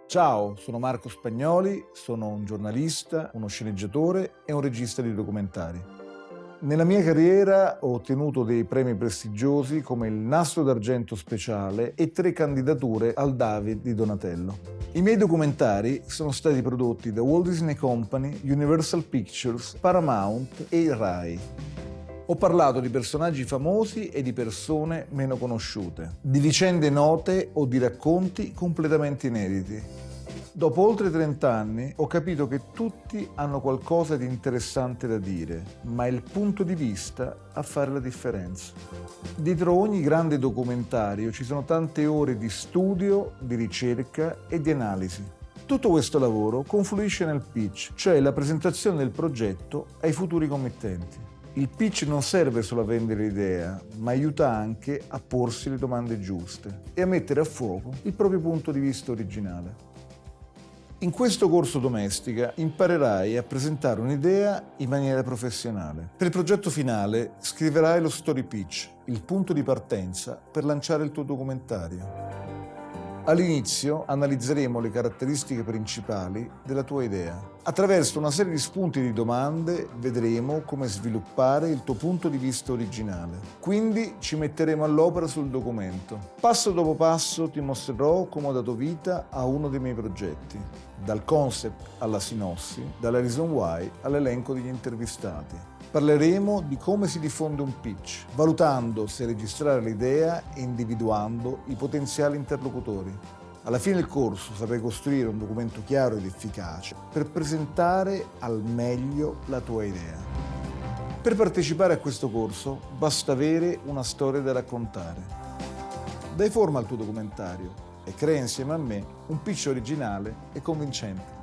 Ciao, sono Marco Spagnoli, sono un giornalista, uno sceneggiatore e un regista di documentari. Nella mia carriera ho ottenuto dei premi prestigiosi come il Nastro d'Argento Speciale e 3 candidature al David di Donatello. I miei documentari sono stati prodotti da Walt Disney Company, Universal Pictures, Paramount e Rai. Ho parlato di personaggi famosi e di persone meno conosciute, di vicende note o di racconti completamente inediti. Dopo oltre 30 anni ho capito che tutti hanno qualcosa di interessante da dire, ma è il punto di vista a fare la differenza. Dietro ogni grande documentario ci sono tante ore di studio, di ricerca e di analisi. Tutto questo lavoro confluisce nel pitch, cioè la presentazione del progetto ai futuri committenti. Il pitch non serve solo a vendere l'idea, ma aiuta anche a porsi le domande giuste e a mettere a fuoco il proprio punto di vista originale. In questo corso Domestica imparerai a presentare un'idea in maniera professionale. Per il progetto finale scriverai lo story pitch, il punto di partenza per lanciare il tuo documentario. All'inizio analizzeremo le caratteristiche principali della tua idea. Attraverso una serie di spunti di domande vedremo come sviluppare il tuo punto di vista originale. Quindi ci metteremo all'opera sul documento. Passo dopo passo ti mostrerò come ho dato vita a uno dei miei progetti, dal concept alla sinossi, dalla reason why all'elenco degli intervistati. Parleremo di come si diffonde un pitch, valutando se registrare l'idea e individuando i potenziali interlocutori. Alla fine del corso saprai costruire un documento chiaro ed efficace per presentare al meglio la tua idea. Per partecipare a questo corso basta avere una storia da raccontare. Dai forma al tuo documentario e crea insieme a me un pitch originale e convincente.